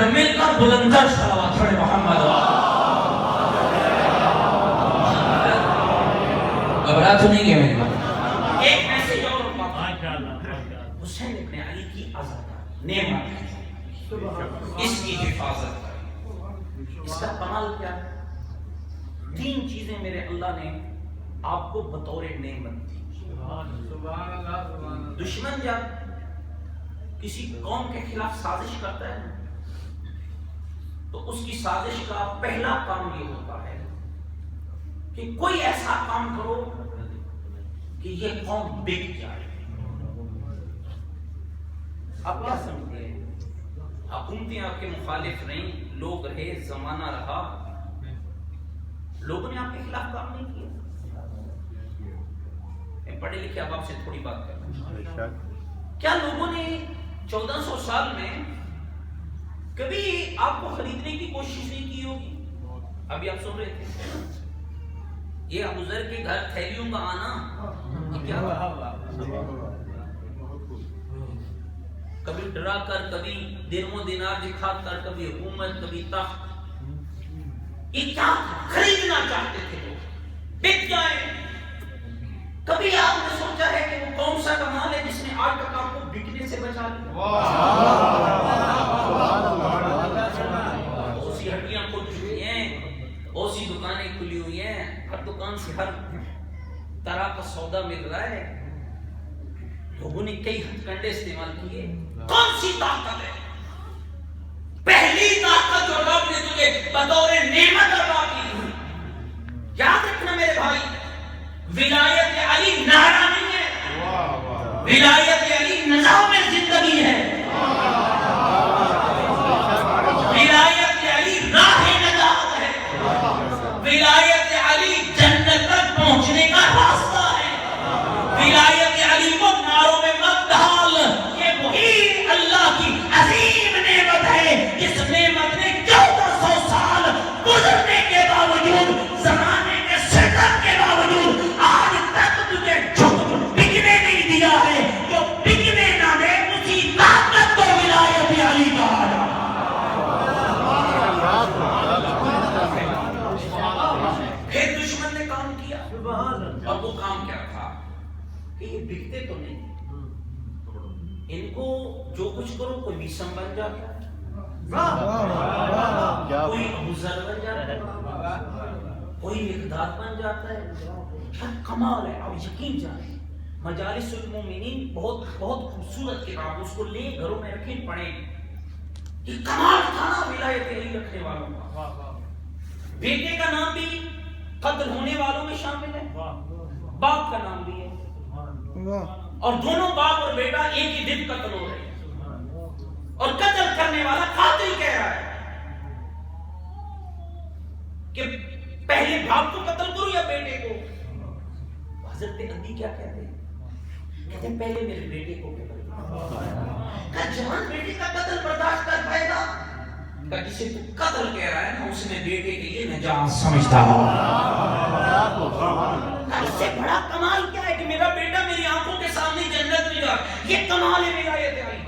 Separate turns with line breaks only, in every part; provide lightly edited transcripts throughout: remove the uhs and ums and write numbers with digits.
ذرا مل کر بلندر صلوات پڑھے محمد گھبرا تو نہیں گئے میری بات. ایک میسج اور حسین ابن علی کی آزادی نعمت اس کی حفاظت کریں. اس کا کمال کیا ہے؟ 3 چیزیں میرے اللہ نے آپ کو بطور نعمت دی. دشمن جب کسی قوم کے خلاف سازش کرتا ہے تو اس کی سازش کا پہلا کام یہ ہوتا ہے کہ کوئی ایسا کام کرو کہ یہ قوم بک جائے. آپ کیا سمجھتے ہیں؟ حکومتیں آپ کے مخالف رہیں, لوگ رہے, زمانہ رہا, لوگوں نے آپ کے خلاف کام نہیں کیا. میں پڑھے لکھے اب آپ سے تھوڑی بات کرنا. کیا لوگوں نے 1400 سال میں کبھی آپ کو خریدنے کی کوشش نہیں کی ہوگی؟ ابھی آپ سن رہے تھے یہ ابو ذر کے گھر تھیلیوں کا آنا کیا کبھی ڈرا کر, کبھی درہم و دینار دکھا کر, کبھی حکومت, کبھی تخت. یہ کیا خریدنا چاہتے تھے لوگ بک جائے. کبھی آپ نے سوچا ہے کہ وہ کون سا کمال ہے جس نے آج تک آپ کو بکنے سے بچا لیا؟ اسی ہڈیاں کھل چکی ہیں, اسی دکانیں کھلی ہوئی ہیں, ہر دکان سے ہر طرح کا سودا مل رہا ہے. لوگوں نے کئی ہتھ کنڈے استعمال کیے. کون سی طاقت ہے؟ پہلی طاقت جو رب نے تجھے بطور نعمت عطا کی. یاد رکھنا میرے بھائی, ولایت علی نعرہ نہیں ہے, ولایت علی نظام زندگی ہے. ولایت علی راہ نجات ہے. ولایت علی جنت تک پہنچنے کا راستہ ہے. ولایت علی کو ناروں میں مت ڈال. یہ وہی اللہ کی عظیم نعمت ہے جس نعمت نے 1400 سال گزرنے کے باوجود, زمانے کے شدت کے باوجود آج تک تجھے بکنے نہیں دیا ہے. جو بکنے نہ دے اسی طاقت کو ولایت علی کہا جاتا ہے. پھر دشمن نے کام کیا, اور وہ کام کیا تھا کہ یہ بکتے تو نہیں, ان کو جو کچھ کرو کوئی میسم بن جاتا ہے, کوئی ابو ذر بن جاتا ہے, کوئی مقداد بن جاتا ہے. کیا کمال ہے. اب یقین جائیں, مجالس المومنین بہت بہت خوبصورت کتاب, اس کو لے گھروں میں رکھیں, پڑھیں. یہ کمال تھا نا ولایت علی رکھنے والوں کا. بیٹے کا نام بھی قتل ہونے والوں میں شامل ہے, باپ کا نام بھی ہے, اور دونوں باپ اور بیٹا ایک ہی دن قتل ہو رہے ہیں. اور قتل کرنے والا قاتل کہہ رہا ہے کہ پہلے باپ کو قتل کرو یا بیٹے کو. حضرت علی کیا کہتے ہیں؟ کہتے ہیں پہلے میرے بیٹے کو قتل کرو. جوان بیٹے کا قتل برداشت کر پائے گا؟ کہ جسے تو قتل کہہ رہا ہے نا, اس نے بیٹے کے لیے نجات سمجھتا ہوں. اس سے بڑا کمال کیا ہے کہ میرا بیٹا میری آنکھوں کے سامنے جنت میں جا. یہ کمال ہے ولایت علی.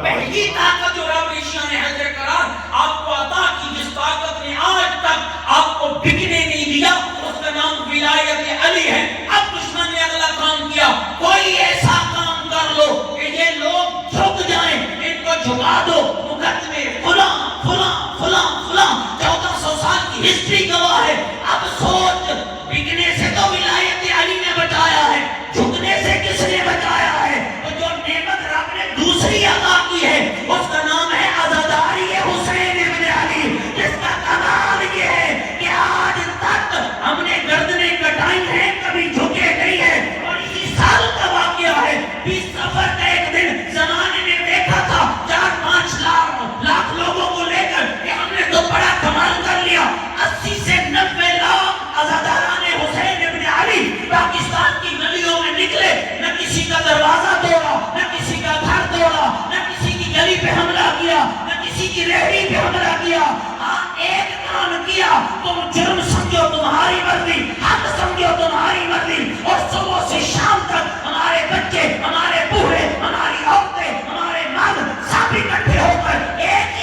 پہلی طاقت جو رب نے شان حضرت قرار آپ کو عطا کی, جس طاقت نے آج تک آپ کو بکنے نہیں دیا, اس کا نام ولایت علی ہے. اب دشمن نے اگلا کام کیا, کوئی ایسا کام کر لو کہ یہ لوگ جھک جائیں, ان کو جھکا دو. مقدمے فلاں فلاں فلاں فلاں 1400 سال کی ہسٹری گواہ ہے. اب سوچ, بکنے سے تو ولایت علی نے بچایا ہے, جھکنے سے کس نے بچایا ہے؟ تو جو نعمت رب نے دوسری عطا کی ہے اس کا نام ہے عزاداری حسین ابن علی. جس کا کمال یہ ہے کہ آج تک ہم نے گردنیں کٹائی ہیں, کبھی جھکے نہیں ہیں. اور اسی سال کا واقعہ ہے, 20 سفر کا ایک دن زمانے نے دیکھا تھا 4-5 لاکھ لوگوں کو لے کر کہ ہم نے تو بڑا کمال کر لیا. 80 سے 90 لاکھ عزاداران حسین ابن علی پاکستان کی گلیوں میں نکلے. نہ کسی کا دروازہ توڑا, نہ کسی کا گھر توڑا, نہ کسی کی گلی پہ حملہ کیا, نہ کسی کی ریہڑی پہ حملہ کیا. ہاں, ایک کام کیا, تم جرم سمجھو تمہاری مرضی, حق سمجھو تمہاری مرضی, اور صبح سے شام تک ہمارے بچے, ہمارے بوڑھے, ہماری عورتیں, ہمارے مرد سب اکٹھے ہو کر ایک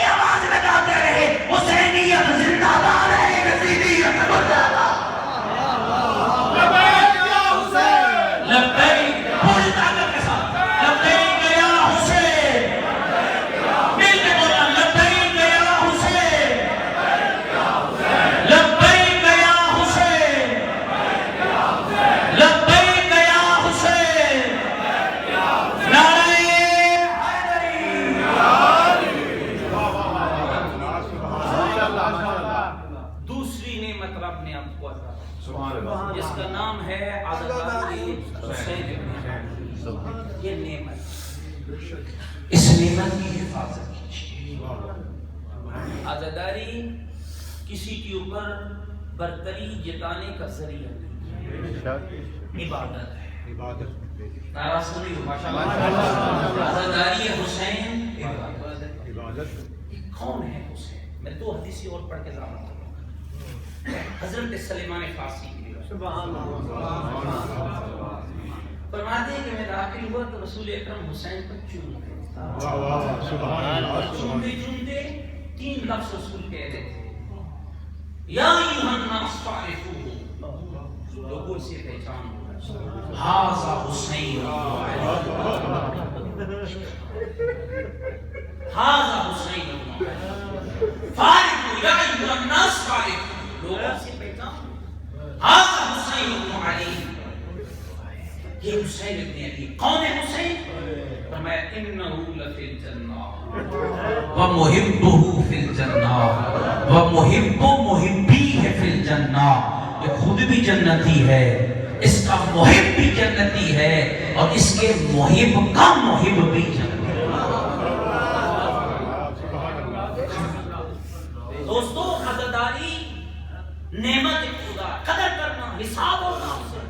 رب نے آپ کو عطا
سبحان اللہ،
جس کا نام ہے عزاداری حسین ابن علی. یہ نعمت، اس نعمت کی حفاظت کیجیے. عزاداری کسی کے اوپر برتری جتانے کا ذریعہ نہیں، عبادت ہے. نعرہ سنیے عزاداری حسین عبادت. کون ہے حسین؟ میں دو حدیثی اور پڑھ کے ضابطہ کروں گا. حضرت سلیمان فارسی کی فرماتے ہیں کہ میں داخل ہوا تو رسول اکرم حسین کو چوم رہے چومتے 3 لفظ رسول کہہ رہے تھے. یا ایھا الناس فاعرفوہ، لوگوں سے پہچان ھذا حسین، ھذا حسین فاعرفوہ، یا ایھا الناس فاعرفوہ، لوگوں سے پہچان ھذا حسین بن علی، یہ حسین ابن علی. کون ہے حسین؟ فرمایا انہ لفی الجنہ ومحبہ فی الجنہ ومحب محبی ہے فی الجنہ. یہ خود بھی جنتی ہے، اس کا محب بھی جنتی ہے، اور اس کے محب کا محب بھی جنتی ہے. دوستو عزاداری نعمت خدا، قدر کرنا، حساب ہوگا اس سے.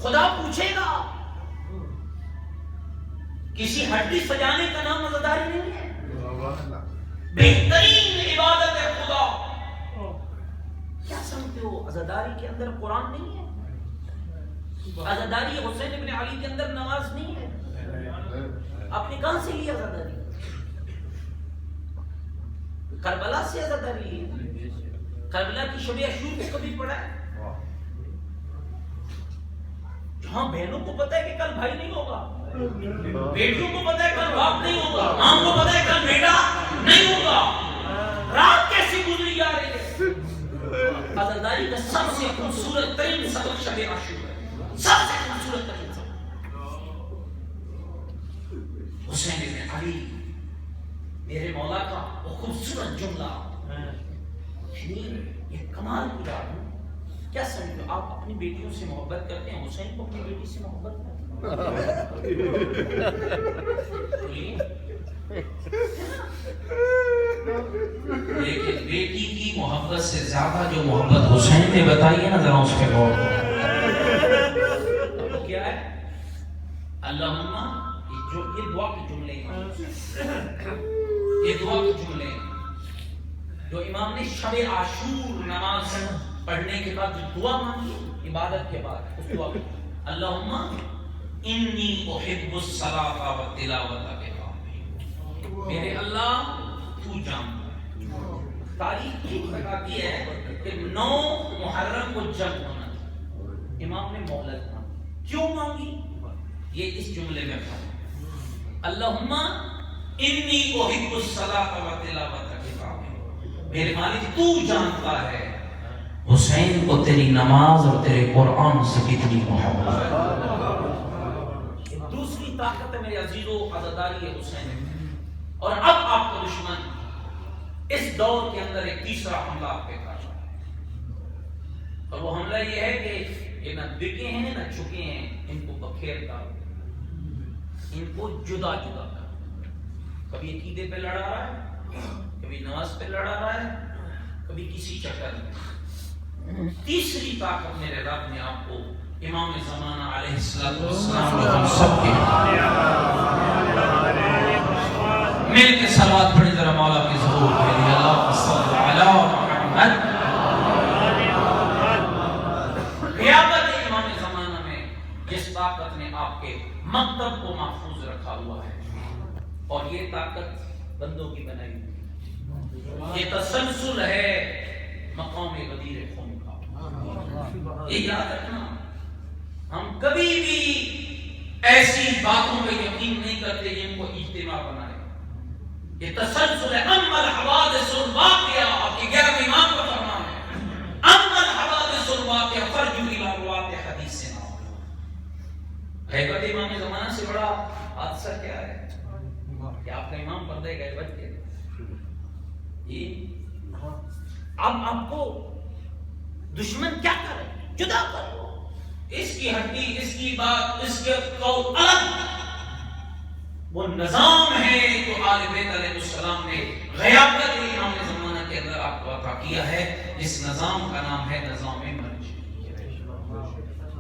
خدا پوچھے گا. کسی ہڈی سجانے کا نام عزاداری نہیں ہے. بہترین عبادت ہے خدا. کیا سمجھتے ہو عزاداری کے اندر قرآن نہیں ہے؟ عزاداری حسین ابن علی کے اندر نماز نہیں ہے؟ آپ نے کہاں سے لی عزاداری؟ کربلا سے عزاداری لی. کربلا کی شب عاشور کو کبھی پڑھا ہے؟ جہاں بہنوں کو پتہ ہے کہ کل بھائی نہیں ہوگا، بیٹیوں کو پتہ ہے کل باپ نہیں ہوگا، ماں کو پتہ ہے کل بیٹا نہیں ہوگا، رات کیسی گزری جا رہی ہے. عزاداری کا سب سے خوبصورت ترین سبق شب عاشور ہے. سب سے خوبصورت ترین سبق حسین ابن علی، میرے مولا کا وہ خوبصورت جملہ. یہ کمال کی بات ہے. کیا سمجھو آپ اپنی بیٹیوں سے محبت کرتے ہیں؟ حسین کو اپنی بیٹی سے محبت کرتے ہیں؟ لیکن بیٹی کی محبت سے زیادہ جو محبت حسین نے بتائی ہے نا، ذرا اس پہ غور کرو. کیا ہے؟ اللہم، یہ دعا کے جملے ہیں، یہ دعا کے جملے ہیں جو امام نے شب عاشور نماز پڑھنے کے بعد جو دعا مانگی عبادت کے بعد، اس دعا کو اللہم انی احب الصلاۃ والتلاوۃ بقلبی. میرے اللہ تو جانتا ہے. تاریخ یہ بتاتی ہے کہ 9 محرم کو جنگ ہونا تھا. امام نے مہلت مانگی. کیوں مانگی؟ یہ اس جملے میں کہا اللہم انی احب الصلاۃ والتلاوۃ بقلبی. میرے مالک تو جانتا ہے حسین کو تیری نماز اور تیرے قرآن سے کتنی محبت ہے. دوسری طاقت ہے میرے عزیزو عزاداری حسین. اور اب آپ کا دشمن اس دور کے اندر ایک تیسرا حملہ آپ پہ کر رہا ہے، اور وہ حملہ یہ ہے کہ یہ نہ بکے ہیں نہ چھکے ہیں، ان کو بکھیر کر، ان کو جدا جدا کر. کبھی عقیدے پہ لڑا رہا ہے، کبھی نماز پہ لڑا رہا ہے، کبھی کسی چکر میں. تیسری طاقت میرے رب نے آپ کو امام زمانہ علیہ السلام جو ہم سب کے مل کے صلوات پڑھی ذرا مولا کی ظہور کے لیے. اللہم صلی علی محمد. قیامت امام زمانہ میں جس طاقت نے آپ کے مکتب کو محفوظ رکھا ہوا ہے، اور یہ طاقت بندوں کی بنائی ہوئی، یہ تسلسل ہے مقام غدیر خون کا. یہ یاد رکھنا، ہم کبھی بھی ایسی باتوں پہ یقین نہیں کرتے جن کو اجتماع بنائے. یہ تسلسل ہے. اما الحوادث الواقعہ، آپ کی 11ویں امام کا فرمان ہے، اما الحوادث الواقعہ فرجو الی روات حدیث سے نہ. غیبت امام زمانہ سے بڑا حادثہ کیا ہے کہ آپ کا امام پردے غیبت کے. اب آپ کو دشمن کیا کرے؟ جدا کرو. اس کی ہڈی، اس کی بات، اس کے قول الگ. وہ نظام ہے جو آل بیت علیہ السلام نے غیابت امام زمانہ کے اندر آپ کو عطا کیا ہے. اس نظام کا نام ہے نظام مرجعیہ.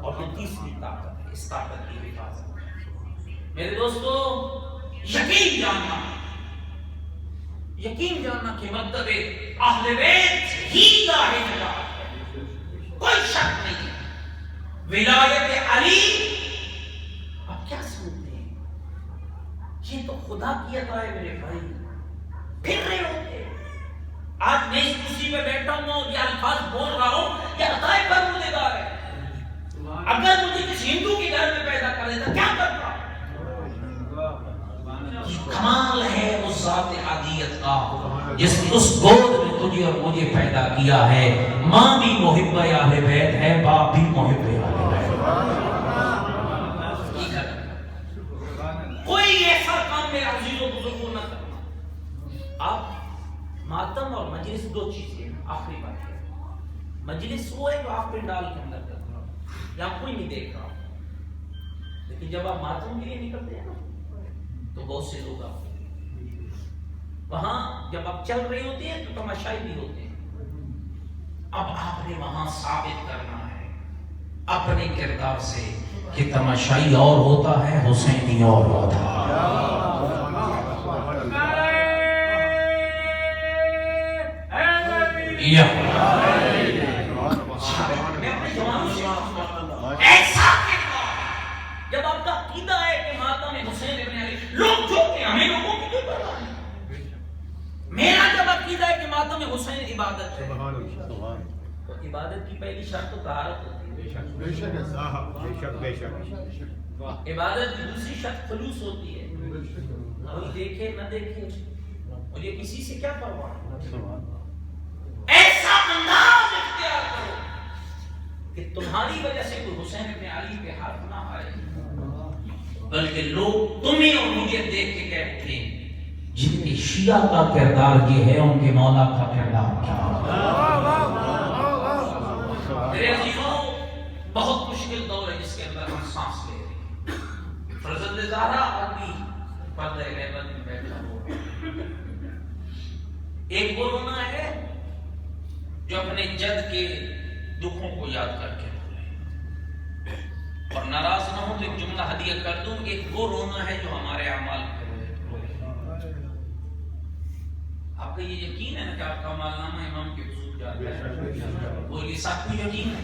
اور یہ تیسری طاقت ہے، اس طاقت کی حفاظت. میرے دوستو، یقین جاننا کہ مطلب اہل بیت ہی راہ نجات ہے، کوئی شک نہیں. ولایت علی آپ کیا سمجھتے ہیں؟ یہ تو خدا کی عطا ہے میرے بھائی. پھر رہے ہوتے آج میں اس کرسی پہ بیٹھا ہوں، یہ الفاظ بول رہا ہوں، یہ عطا پروردگار ہے. اگر مجھے کسی ہندو کے گھر میں پیدا کر دیتا کیا کرتا؟ کمال ہے اس ذات عادیت کا جس نے اس گود میں تجھے اور مجھے پیدا کیا ہے. ماں بھی محب اہل بیت ہے، باپ بھی محب اہل بیت. کوئی ایسا کام میرے عزیزوں بزرگوں نہ کرنا. آپ ماتم اور مجلس دو چیزیں ہیں. آخری بات ہے، مجلس وہ ہے جو آپ پنڈال کے اندر کرتے ہیں، یہاں کوئی نہیں دیکھ رہا. لیکن جب آپ ماتم کے لیے نکلتے ہیں نا تو بہت سے لوگ آپ وہاں جب آپ چل رہے ہوتے ہیں تو تماشائی بھی ہوتے ہیں. اب آپ نے وہاں ثابت کرنا ہے اپنے کردار سے کہ تماشائی اور ہوتا ہے، حسینی اور ہوتا ہے. ایسا جب آپ کا عقیدہ ہے کہ ماتم حسین ابن علی، لوگ جو کہ ہمیں لوگوں کی کوئی پرواہ نہیں. میرا جب عقیدہ ہے کہ ماتم حسین عبادت ہے، تو عبادت کی پہلی شرط تو طہارت ہوتی ہے. عبادت کی دوسری شرط خلوص ہوتی ہے. کوئی دیکھے نہ دیکھے مجھے کسی سے کیا پرواہ. ایسا انداز اختیار کرو کہ تمہاری وجہ سے کوئی حسین ابن علی پہ ہاتھ نہ آئے، بلکہ لوگ تمہیں اور مجھے دیکھ کے کہتے ہیں جن کے شیعہ کا کردار یہ ہے ان کے مولا کا کردار کیا ہے. میرے عزیزوں، بہت مشکل دور ہے جس کے اندر ہم سانس لے رہے ہیں. فرزند زہرا آدمی پردہ غیبت میں بیٹھا ہوا. ایک وہ رونا ہے جو اپنے جد کے دکھوں کو یاد کر کے روئے، اور ناراض نہ ہو تو ایک جملہ ہدیہ کر دوں. ایک وہ رونا ہے جو ہمارے اعمال پہ روئے. آپ کا یہ یقین ہے نا کہ آپ کا مالنامہ امام کے حضور جاتا ہے؟ بولیے ساتھ کو یقین ہے؟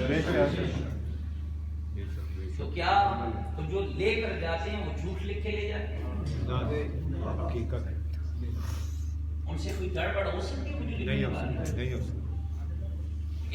تو کیا تو جو لے کر جاتے ہیں وہ جھوٹ لکھ کے لے جاتے ہیں؟ حقیقت ہے. ان سے کوئی گڑبڑ ہو سکتی ہے؟ مجھے نہیں ہو سکتی.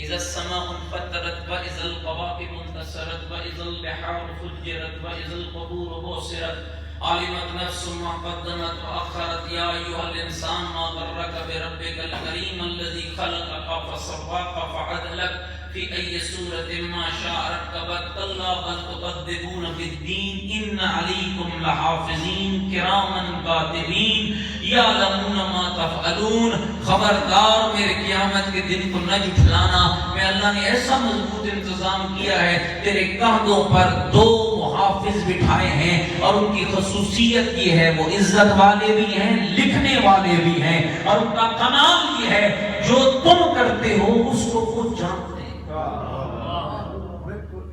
اذا السماء انفطرت واذا الكواكب انتثرت واذا البحار فجرت واذا القبور بعثرت علمت نفس ما قدمت واخرت يا ايها الانسان ما غرك بربك الكريم الذي خلقك فسواك فعدلك في اي سورة ما شاء ركبك كلا بل تكذبون بالدين ان عليكم لحافظين كراما كاتبين يعلمون ما تفعلون. خبردار میرے قیامت کے دن کو نہ جھٹلانا. میں اللہ نے ایسا مضبوط انتظام کیا ہے، تیرے کندھوں پر 2 محافظ بٹھائے ہیں، اور ان کی خصوصیت یہ ہے وہ عزت والے بھی ہیں، لکھنے والے بھی ہیں، اور ان کا کمال یہ ہے جو تم کرتے ہو اس کو وہ جانتے ہیں.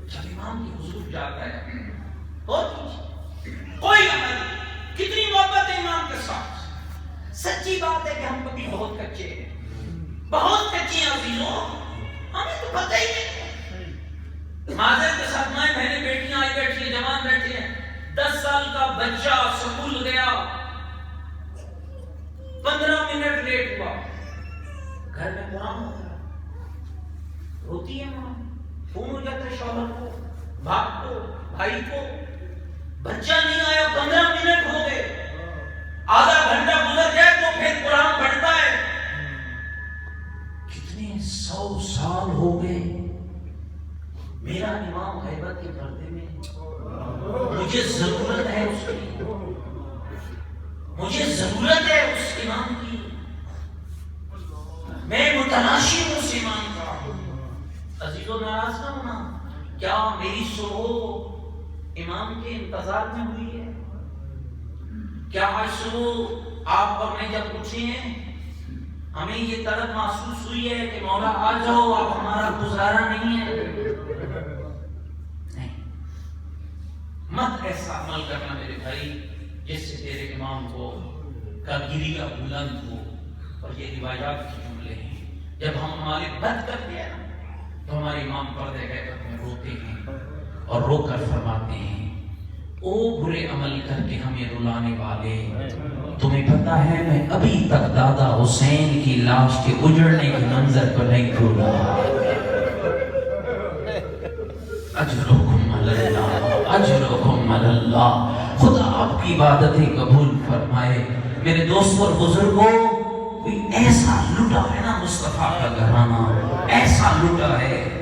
جب امام کی حضور جاتا ہے اور کوئی عمل، کتنی محبت ہے امام کے ساتھ. سچی بات ہے کہ ہم کبھی بہت کچے ہیں، بہت کچے ہیں عزیزوں، ہمیں تو پتہ ہی نہیں. معذرت کے ساتھ مائیں بہنیں بیٹیاں آئی بیٹھی ہیں، جوان بیٹھے ہیں. 10 سال کا بچہ سکول گیا، 15 منٹ لیٹ ہوا، گھر میں قرآن ہوتا ہے، روتی ہے ماں، فون ہو جاتا ہے شوہر کو، باپ کو، بھائی کو. بچہ نہیں آیا، 15 منٹ ہو گئے، آدھا گھنٹہ گزر جائے تو پھر قرآن پڑھتا ہے. کتنے 100 سال ہو گئے، میرا امام غیبت کے پردے میں، مجھے ضرورت ہے اس کی، مجھے ضرورت ہے اس امام کی، میں متلاشی ہوں اس امام کا. عزیزو ناراض نہ ہونا، کیا میری صبح امام کے انتظار میں ہوئی ہے؟ کیا آج صبح آپ اور میں جب اٹھے ہیں ہمیں یہ طلب محسوس ہوئی ہے کہ مولا آ جاؤ، آپ ہمارا گزارا نہیں ہے؟ نہیں، مت ایسا عمل کرنا میرے بھائی جس سے تیرے امام کو کا گریہ بلند ہو۔ اور یہ روایات کے جملے ہیں، جب ہم ہمارے بد کرتے ہیں تو ہمارے امام پردے غیبت میں روتے ہیں اور رو کر فرماتے ہیں، او برے عمل کر کے ہمیں رلانے والے، تمہیں پتا ہے میں ابھی تک دادا حسین کی لاش کے اجڑنے کے منظر کو نہیں بھولا۔ اجرکم علی اللہ، اجرکم علی اللہ، خدا آپ کی عبادتیں قبول فرمائے۔ میرے دوستوں اور بزرگوں، کوئی ایسا لٹا ہے نا مصطفیٰ کا گھرانہ، ایسا لٹا ہے